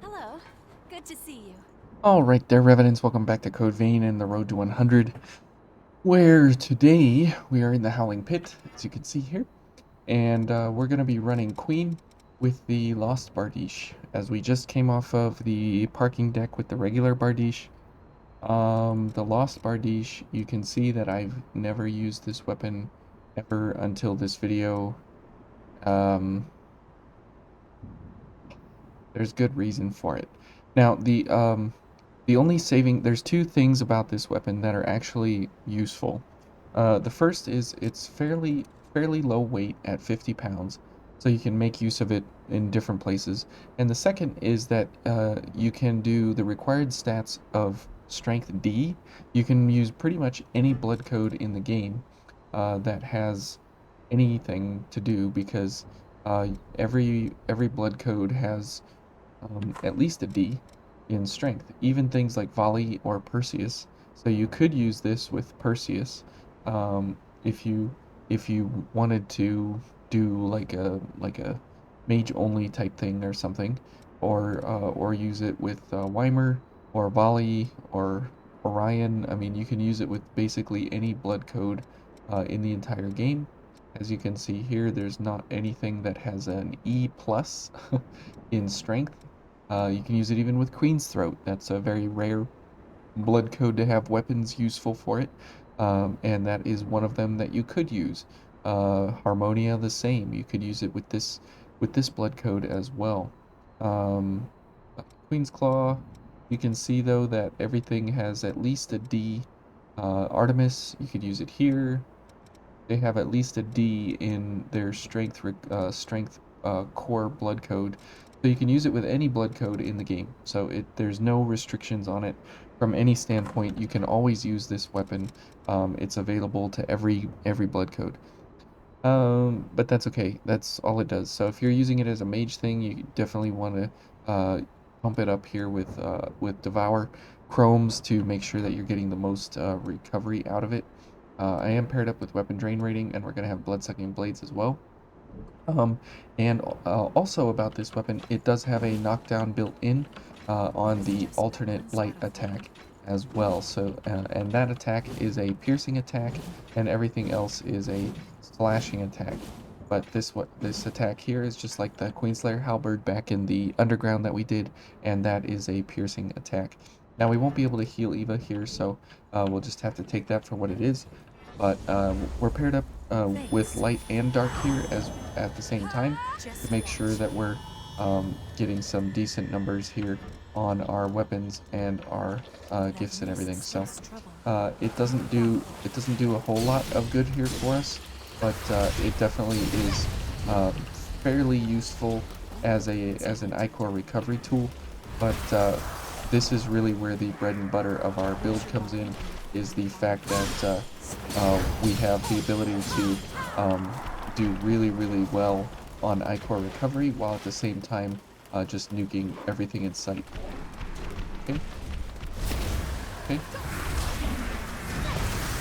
Hello. Good to see you. Alright there, Revenants, welcome back to Code Vein and the Road to 100, where today we are in the Howling Pit, as you can see here, and we're going to be running Queen with the Lost Bardiche, as we just came off of the parking deck with the regular Bardiche. The Lost Bardiche, you can see that I've never used this weapon ever until this video. Um, there's good reason for it. Now, the only there's two things about this weapon that are actually useful. The first is it's fairly low weight at 50 pounds, so you can make use of it in different places. And the second is that you can do the required stats of Strength D. You can use pretty much any blood code in the game that has anything to do because every blood code has at least a D in strength, even things like Volley or Perseus. So you could use this with Perseus um, if you wanted to do like a mage only type thing or something, or use it with Weimer or Volley or Orion. I mean, you can use it with basically any blood code in the entire game. As you can see here, there's not anything that has an E plus in strength. You can use it even with Queen's Throat. That's a very rare blood code to have weapons useful for it, and that is one of them that you could use. Harmonia the same. You could use it with this blood code as well. Um, Queen's Claw. You can see though that everything has at least a D. Artemis, you could use it here. They have at least a D in their strength core blood code, so you can use it with any blood code in the game. So there's no restrictions on it from any standpoint. You can always use this weapon. It's available to every blood code. But that's okay. That's all it does. So if you're using it as a mage thing, you definitely want to pump it up here with Devour Chromes to make sure that you're getting the most recovery out of it. I am paired up with Weapon Drain Rating, and we're going to have Blood-Sucking Blades as well. And also about this weapon, it does have a knockdown built in on the alternate light attack as well. So, and that attack is a piercing attack, and everything else is a slashing attack. But this attack here is just like the Queenslayer Halberd back in the underground that we did, and that is a piercing attack. Now we won't be able to heal Eva here, so we'll just have to take that for what it is. But we're paired up with light and dark here as at the same time to make sure that we're getting some decent numbers here on our weapons and our gifts and everything. So it doesn't do a whole lot of good here for us, but it definitely is fairly useful as an Ichor recovery tool. But this is really where the bread and butter of our build comes in, is the fact that we have the ability to do really well on Ichor recovery while at the same time just nuking everything in sight. Okay. Okay.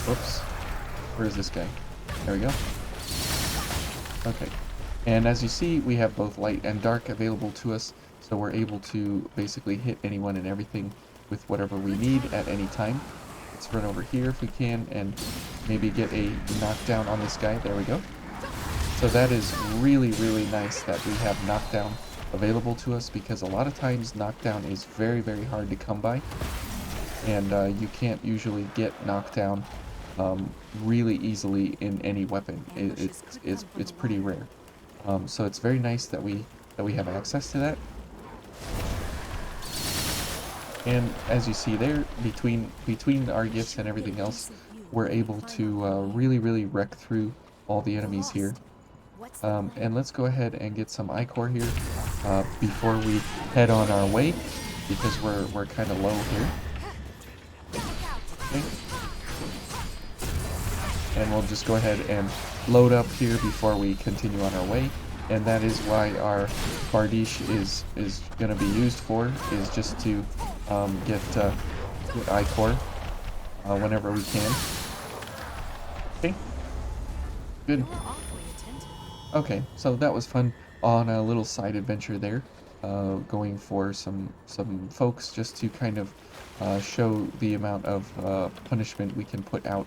Whoops. Where is this guy? There we go. Okay. And as you see, we have both light and dark available to us, so we're able to basically hit anyone and everything with whatever we need at any time. Let's run over here if we can and maybe get a knockdown on this guy. There we go. So that is really nice that we have knockdown available to us, because a lot of times knockdown is very hard to come by, and you can't usually get knockdown really easily in any weapon. It's pretty rare. So it's very nice that we have access to that. And as you see there, between our gifts and everything else, we're able to really wreck through all the enemies here. And let's go ahead and get some Ichor here before we head on our way, because we're kind of low here. Okay. And we'll just go ahead and load up here before we continue on our way. And that is why our Bardiche is going to be used for, is just to get Ichor whenever we can. Okay. Good. Okay, so that was fun. on a little side adventure there, going for some folks just to kind of show the amount of punishment we can put out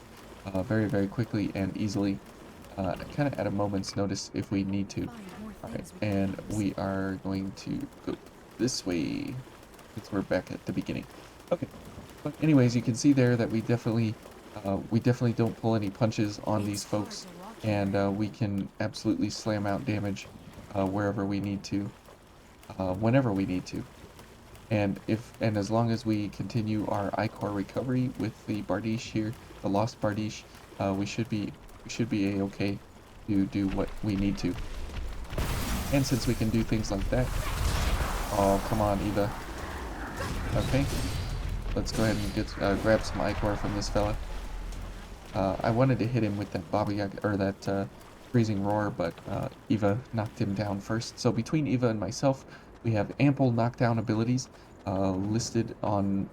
very, very quickly and easily, kind of at a moment's notice if we need to. Alright, and we are going to go this way, since we're back at the beginning. Okay, but anyways, you can see there that we definitely don't pull any punches on these folks, and we can absolutely slam out damage wherever we need to, whenever we need to. And as long as we continue our iCore recovery with the Bardiche here, the Lost Bardiche, we should be a-okay to do what we need to. And since we can do things like that, oh come on, Eva. Okay, let's go ahead and get grab some iCore from this fella. I wanted to hit him with that Baba Yaga, or that freezing roar, but Eva knocked him down first. So between Eva and myself, we have ample knockdown abilities listed on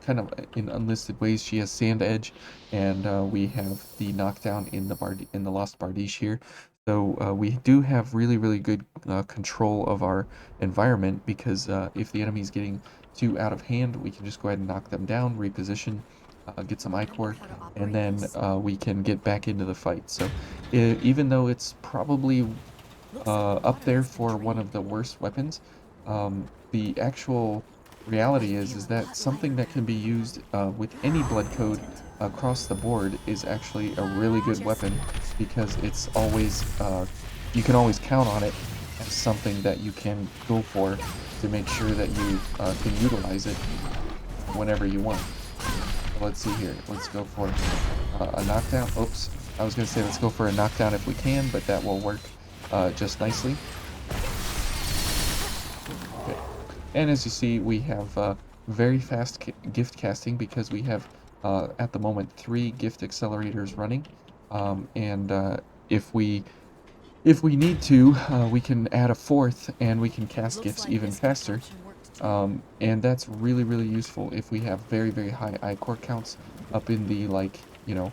kind of in unlisted ways. She has Sand Edge, and we have the knockdown in the Lost Bardiche here. So we do have really, really good control of our environment, because if the enemy's getting too out of hand, we can just go ahead and knock them down, reposition, get some iCore, and then we can get back into the fight. So even though it's probably up there for one of the worst weapons, the actual reality is that something that can be used with any blood code across the board is actually a really good weapon, because it's always you can always count on it as something that you can go for to make sure that you can utilize it whenever you want. So let's see here. Let's go for a knockdown. Oops, I was gonna say let's go for a knockdown if we can, but that will work just nicely. Okay. And as you see, we have very fast gift casting, because we have at the moment 3 gift accelerators running, and if we need to, we can add a 4th, and we can cast gifts even faster. And that's really, really useful if we have very, very high iCore counts, up in the, like, you know,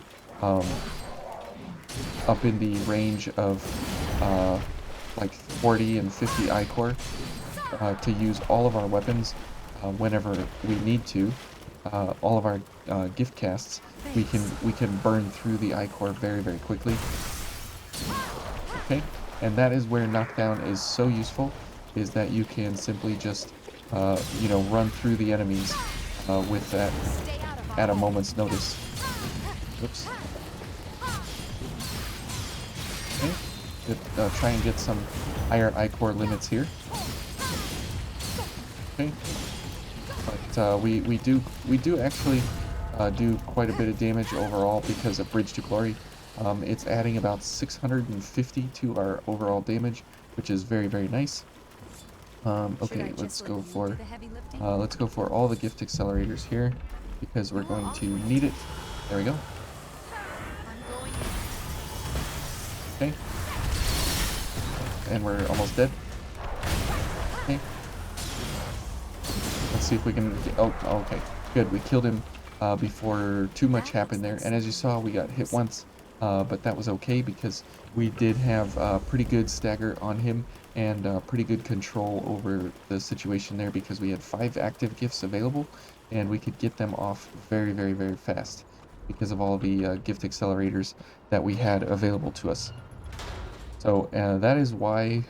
up in the range of like 40 and 50 iCore, to use all of our weapons whenever we need to. All of our gift casts, we can burn through the iCore very, very quickly. Okay, and that is where knockdown is so useful, is that you can simply just you know, run through the enemies with that at a moment's notice. Oops. Okay, try and get some higher iCore limits here. Okay, but we do actually do quite a bit of damage overall because of Bridge to Glory. It's adding about 650 to our overall damage, which is very, very nice. Okay, let's go for all the gift accelerators here, because we're going to need it. There we go. Okay, and we're almost dead. Okay, let's see if we can get, oh, okay, good, we killed him before too much happened there, and as you saw, we got hit once, but that was okay, because we did have pretty good stagger on him, and pretty good control over the situation there, because we had 5 active gifts available, and we could get them off very, very, very fast because of all the gift accelerators that we had available to us. So that is why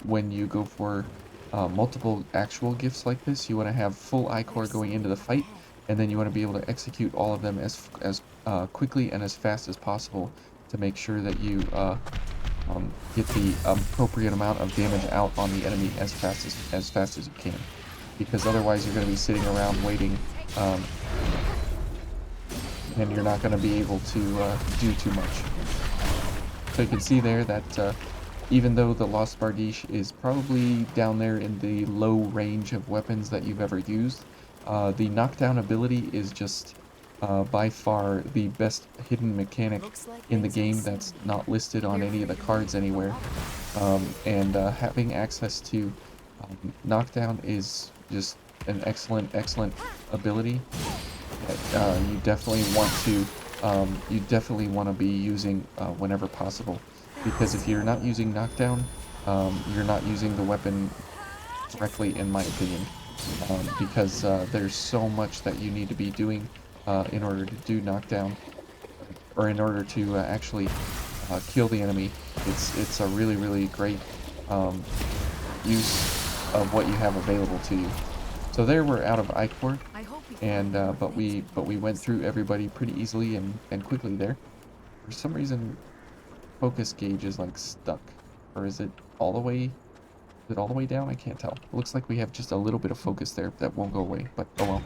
when you go for multiple actual gifts like this, you want to have full iCore going into the fight, and then you want to be able to execute all of them as quickly and as fast as possible, to make sure that you get the appropriate amount of damage out on the enemy as fast as you can, because otherwise you're going to be sitting around waiting, and you're not going to be able to do too much. So you can see there that even though the Lost Bardiche is probably down there in the low range of weapons that you've ever used, the knockdown ability is just by far the best hidden mechanic in the game that's not listed on any of the cards anywhere. And having access to knockdown is just an excellent, excellent ability that you definitely want to be using whenever possible. Because if you're not using knockdown, you're not using the weapon correctly, in my opinion, because there's so much that you need to be doing in order to do knockdown, or in order to actually kill the enemy. It's a really, really great use of what you have available to you. So there we're out of Ichor, and but we went through everybody pretty easily and quickly there. For some reason, focus gauge is like stuck, or is it all the way? Is it all the way down? I can't tell. It looks like we have just a little bit of focus there that won't go away, but oh well.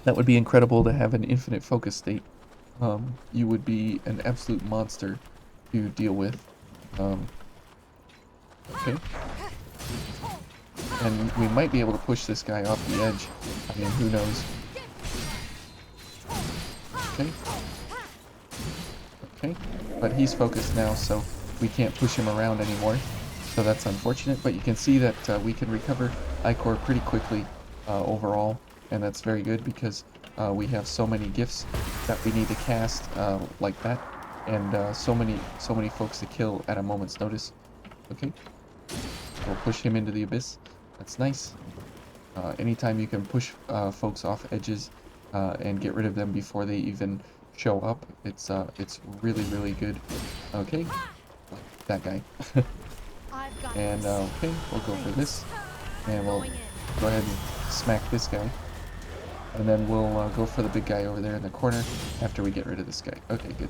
That would be incredible to have an infinite focus state. You would be an absolute monster to deal with. Okay. And we might be able to push this guy off the edge. I mean, who knows? Okay. Okay. But he's focused now, so we can't push him around anymore. So that's unfortunate, but you can see that we can recover Ichor pretty quickly overall, and that's very good because we have so many gifts that we need to cast like that, and so many folks to kill at a moment's notice. Okay. We'll push him into the abyss. That's nice. Anytime you can push folks off edges and get rid of them before they even show up, it's really, really good. Okay, that guy. And okay, we'll go for this, and we'll go ahead and smack this guy, and then we'll go for the big guy over there in the corner after we get rid of this guy. Okay, good.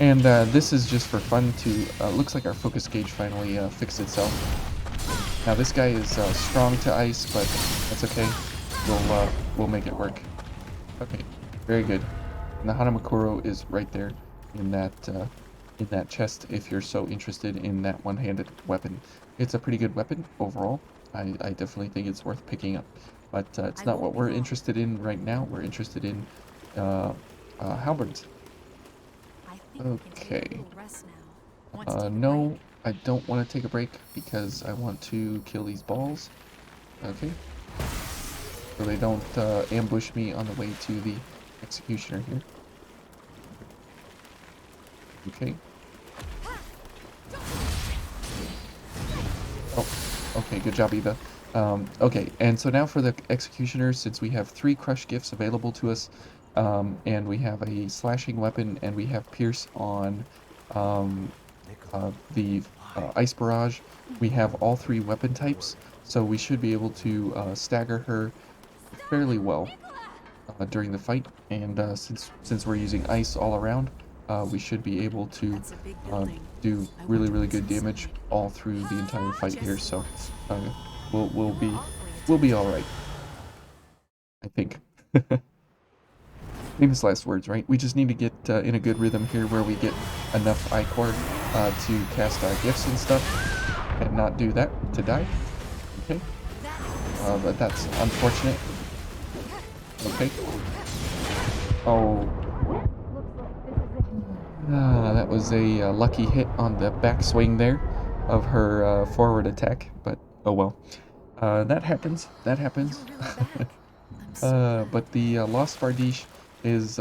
And this is just for fun to, looks like our focus gauge finally fixed itself. Now this guy is strong to ice, but that's okay. We'll make it work. Okay, very good. And the Hanamakuro is right there in that chest if you're so interested in that one-handed weapon. It's a pretty good weapon overall. I definitely think it's worth picking up. But it's not what we're interested in right now. We're interested in halberds. Okay. No, I don't want to take a break because I want to kill these balls. Okay. So they don't ambush me on the way to the executioner here. Okay. Oh, okay, good job, Eva. Okay, and so now for the executioner, since we have 3 crush gifts available to us, and we have a slashing weapon, and we have pierce on the ice barrage. We have all 3 weapon types, so we should be able to stagger her fairly well during the fight. And since we're using ice all around, we should be able to do really, really good damage all through the entire fight here. So we'll be all right, I think. Famous last words, right? We just need to get in a good rhythm here where we get enough Ichor to cast our gifts and stuff and not do that to die. Okay. But that's unfortunate. Okay. Oh. That was a lucky hit on the backswing there of her forward attack, but oh well. That happens. That happens. But the Lost Bardiche is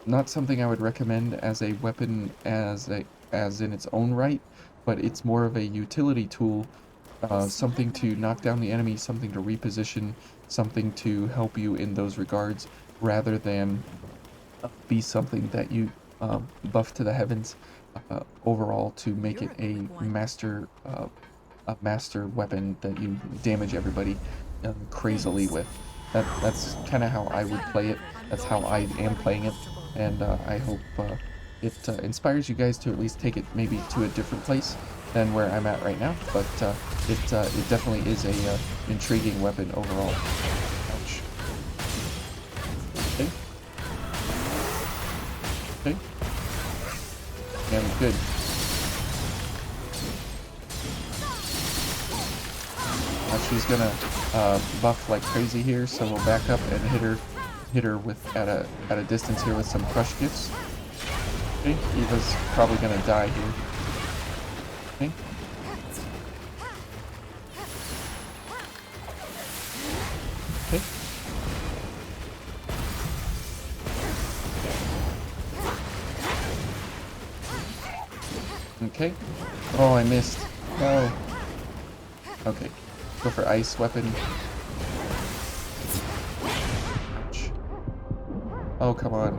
not something I would recommend as a weapon as in its own right, but it's more of a utility tool, something to knock down the enemy, something to reposition, something to help you in those regards, rather than be something that you buff to the heavens overall to make it a master weapon that you damage everybody crazily with. That's kind of how I would play it. That's how I am playing it, and I hope it inspires you guys to at least take it maybe to a different place than where I'm at right now. But it definitely is a intriguing weapon overall. Ouch. Okay. Okay. And good. Now she's gonna buff like crazy here, so we'll back up and hit her with at a distance here with some crush gifts. Okay, Eva's probably gonna die here. Okay. Okay. Okay. Oh, I missed. No. Okay. Go for ice weapon. Ouch. Oh, come on.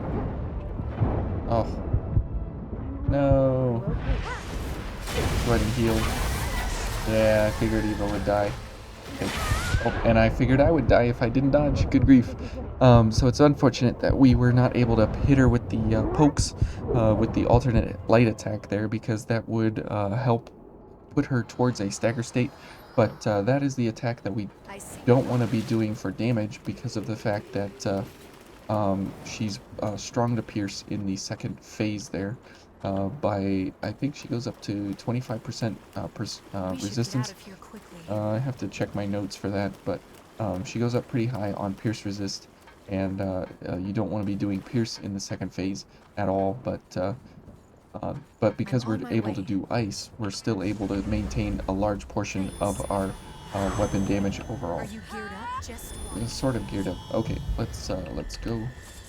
Oh. No. Go ahead and heal. Yeah, I figured Eva would die. Okay. Oh, and I figured I would die if I didn't dodge. Good grief. So it's unfortunate that we were not able to hit her with the pokes, with the alternate light attack there, because that would help put her towards a stagger state. But that is the attack that we I see. don't want to be doing for damage because of the fact that she's strong to pierce in the second phase there. I think she goes up to 25% We should get out resistance. of here quickly. I have to check my notes for that, but she goes up pretty high on pierce resist, and you don't want to be doing pierce in the second phase at all. But because I'm we're on my able to way. do ice, we're still able to maintain a large portion of our weapon damage overall. Are you geared up? Just It's sort of geared up. Okay, let's go.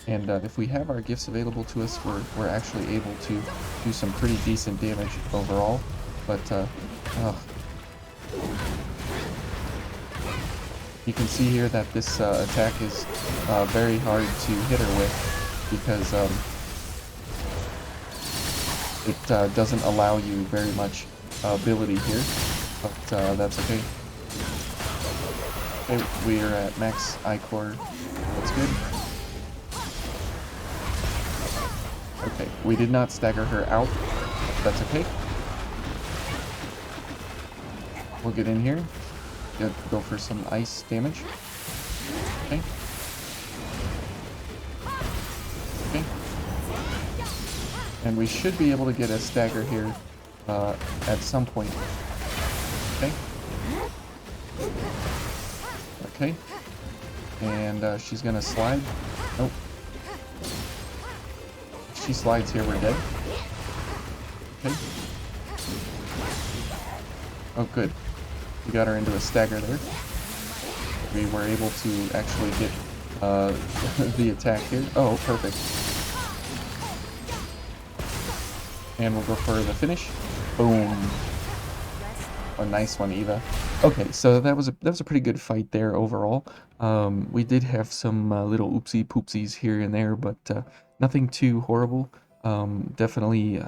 And if we have our gifts available to us, we're actually able to do some pretty decent damage overall. But you can see here that this attack is very hard to hit her with because it doesn't allow you very much ability here. But that's okay. Okay, we are at max I-core. That's good. Okay, we did not stagger her out. That's okay. We'll get in here. Go for some ice damage. Okay. Okay. And we should be able to get a stagger here at some point. Okay. Okay. And she's gonna slide. Nope. If she slides here, we're dead. Okay. Oh, good. We got her into a stagger there. We were able to actually get the attack here. Oh, perfect. And we'll go for the finish. Boom. A nice one, Eva. Okay, so that was a pretty good fight there overall. We did have some little oopsie poopsies here and there, but nothing too horrible. Definitely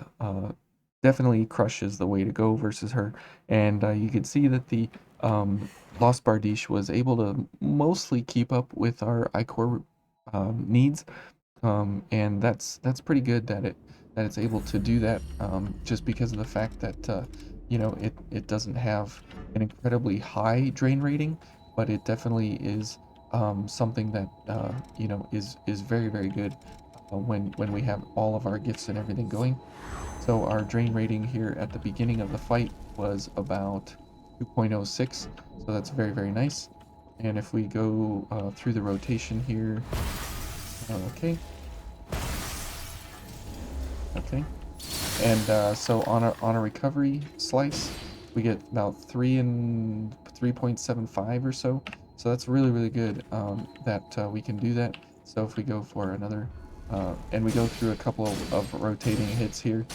Crush is the way to go versus her. And you can see that the Lost Bardiche was able to mostly keep up with our I-core needs. And that's pretty good that it's able to do that, just because of the fact that you know, it doesn't have an incredibly high drain rating, but it definitely is something that you know, is very good when we have all of our gifts and everything going. So our drain rating here at the beginning of the fight was about 2.06, so that's very nice. And if we go through the rotation here, okay. Okay. And so on a recovery slice, we get about 3.75 or so. So that's really good that we can do that. So if we go for another, and we go through a couple of rotating hits here,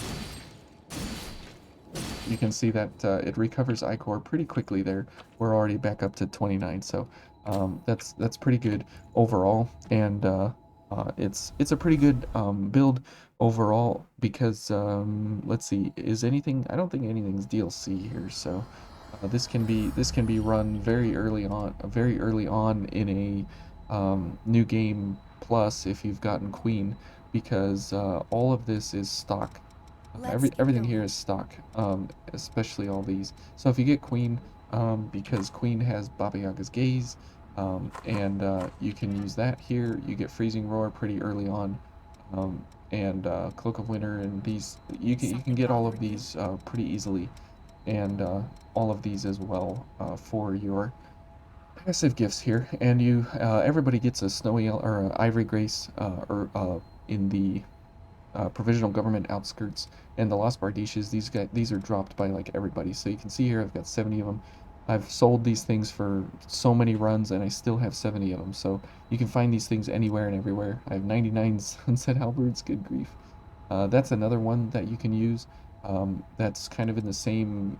you can see that it recovers I-core pretty quickly there. We're already back up to 29, so that's pretty good overall. And it's a pretty good build overall because let's see, is anything? I don't think anything's DLC here, so this can be run very early on in a new game plus if you've gotten Queen, because all of this is stock. let's get Everything going. here is stock, especially all these. So if you get Queen, because Queen has Baba Yaga's Gaze, and you can use that here. You get Freezing Roar pretty early on, and Cloak of Winter, and these you can Something get all of bothering you? these pretty easily, and all of these as well for your passive gifts here. And you everybody gets a Snowy or a Ivory Grace in the provisional government outskirts, and the Lost Bardiches. These are dropped by like everybody. So you can see here I've got 70 of them. I've sold these things for so many runs, and I still have 70 of them. So you can find these things anywhere and everywhere. I have 99 Sunset Halberds. Good grief. That's another one that you can use. That's kind of in the same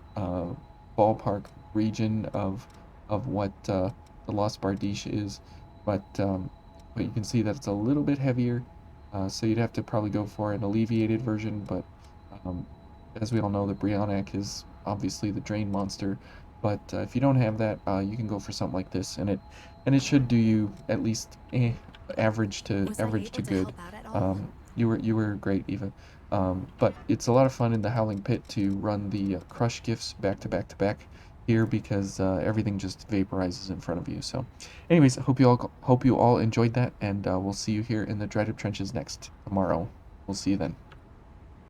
ballpark region of what the Lost Bardiche is, but you can see that it's a little bit heavier, so you'd have to probably go for an alleviated version. But um, as we all know, the Brionac is obviously the drain monster. But if you don't have that, you can go for something like this, and it should do you at least Was I average able to to good. help out at all? You were great, Eva. But it's a lot of fun in the Howling Pit to run the crush gifts back to back to back here because everything just vaporizes in front of you. So, anyways, hope you all enjoyed that, and we'll see you here in the Dreaded Trenches next tomorrow. We'll see you then.